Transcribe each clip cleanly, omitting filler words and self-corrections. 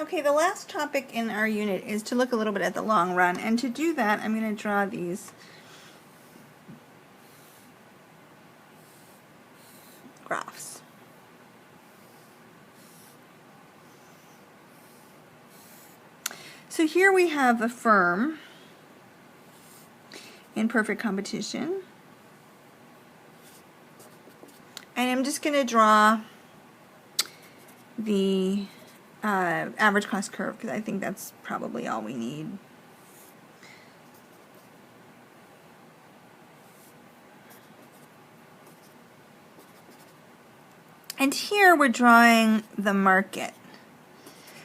Okay, the last topic in our unit is to look a little bit at the long run, and to do that I'm going to draw these graphs. So here we have a firm in perfect competition, and I'm just going to draw the average cost curve because I think that's probably all we need. And here we're drawing the market.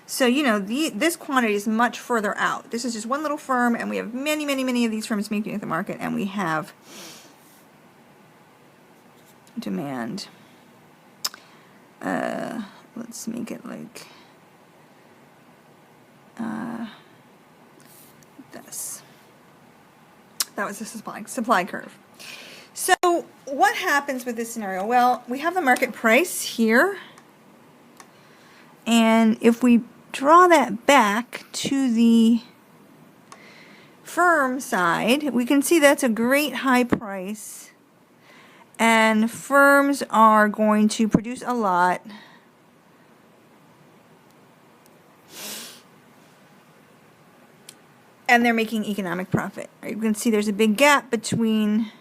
So, you know, this quantity is much further out. This is just one little firm, and we have many, many, many of these firms making at the market, and we have demand. Let's make it like this. That was the supply curve. So what happens with this scenario? Well, we have the market price here, and if we draw that back to the firm side, we can see that's a great high price, and firms are going to produce a lot. And they're making economic profit. Right? You can see there's a big gap between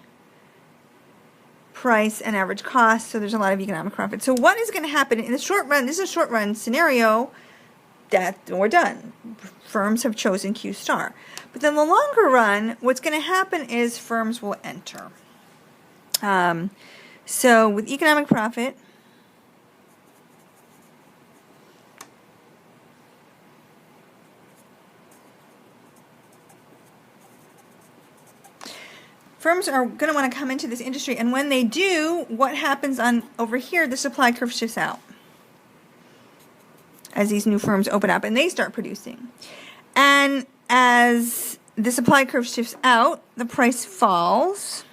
price and average cost, so there's a lot of economic profit. So what is going to happen in the short run? This is a short run scenario that we're done. Firms have chosen Q star. But then the longer run, what's going to happen is firms will enter. So with economic profit, firms are going to want to come into this industry, and when they do, what happens on over here, the supply curve shifts out as these new firms open up and they start producing. And as the supply curve shifts out, the price falls.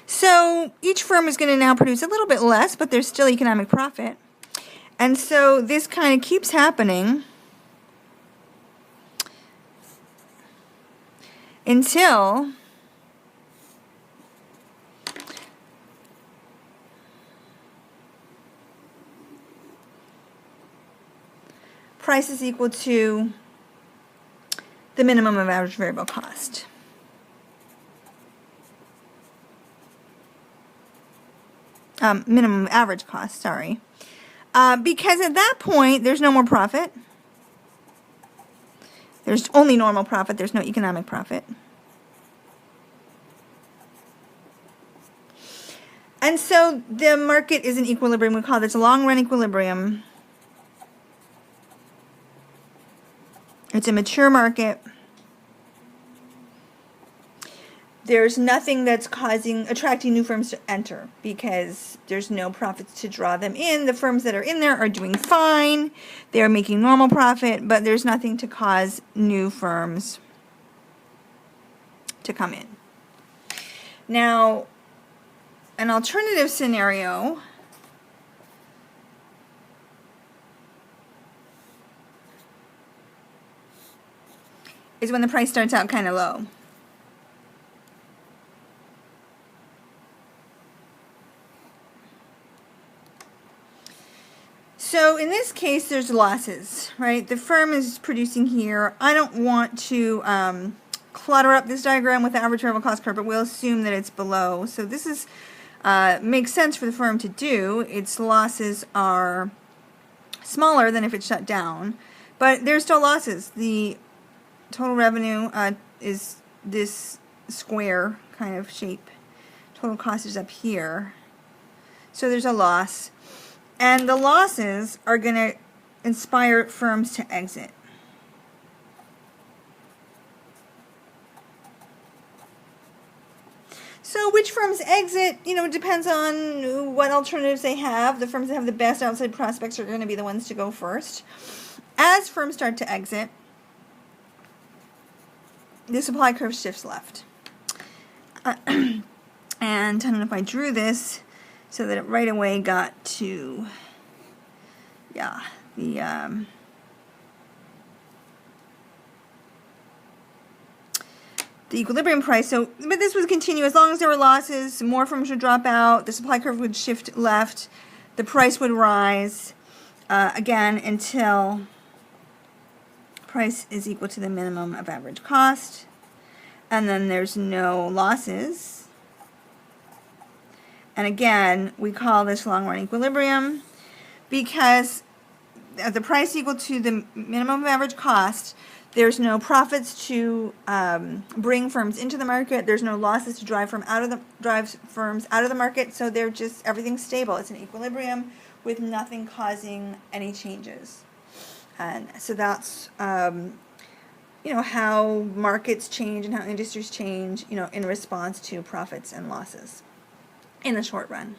So each firm is going to now produce a little bit less, but there's still economic profit. And so this kind of keeps happening until price is equal to the minimum of average variable cost. Minimum average cost, sorry. Because at that point, there's no more profit. There's only normal profit. There's no economic profit. And so the market is in equilibrium. We call this a long-run equilibrium. It's a mature market. There's nothing that's attracting new firms to enter because there's no profits to draw them in. The firms that are in there are doing fine. They're making normal profit, but there's nothing to cause new firms to come in. Now, an alternative scenario is when the price starts out kind of low. So in this case, there's losses, right? The firm is producing here. I don't want to clutter up this diagram with the average variable cost curve, but we'll assume that it's below. So this is makes sense for the firm to do. Its losses are smaller than if it's shut down, but there's still losses. The total revenue is this square kind of shape. Total cost is up here. So there's a loss. And the losses are going to inspire firms to exit. So which firms exit, it depends on what alternatives they have. The firms that have the best outside prospects are going to be the ones to go first. As firms start to exit, the supply curve shifts left. And I don't know if I drew this. so that it right away got to, yeah, the equilibrium price. So, but this would continue as long as there were losses. More firms would drop out. The supply curve would shift left. The price would rise again until price is equal to the minimum of average cost, and then there's no losses. And again, we call this long-run equilibrium because the price equal to the minimum of average cost. There's no profits to bring firms into the market. There's no losses to drive firms out of the market. So they're just, everything's stable. It's an equilibrium with nothing causing any changes. And so that's how markets change and how industries change, in response to profits and losses in the short run.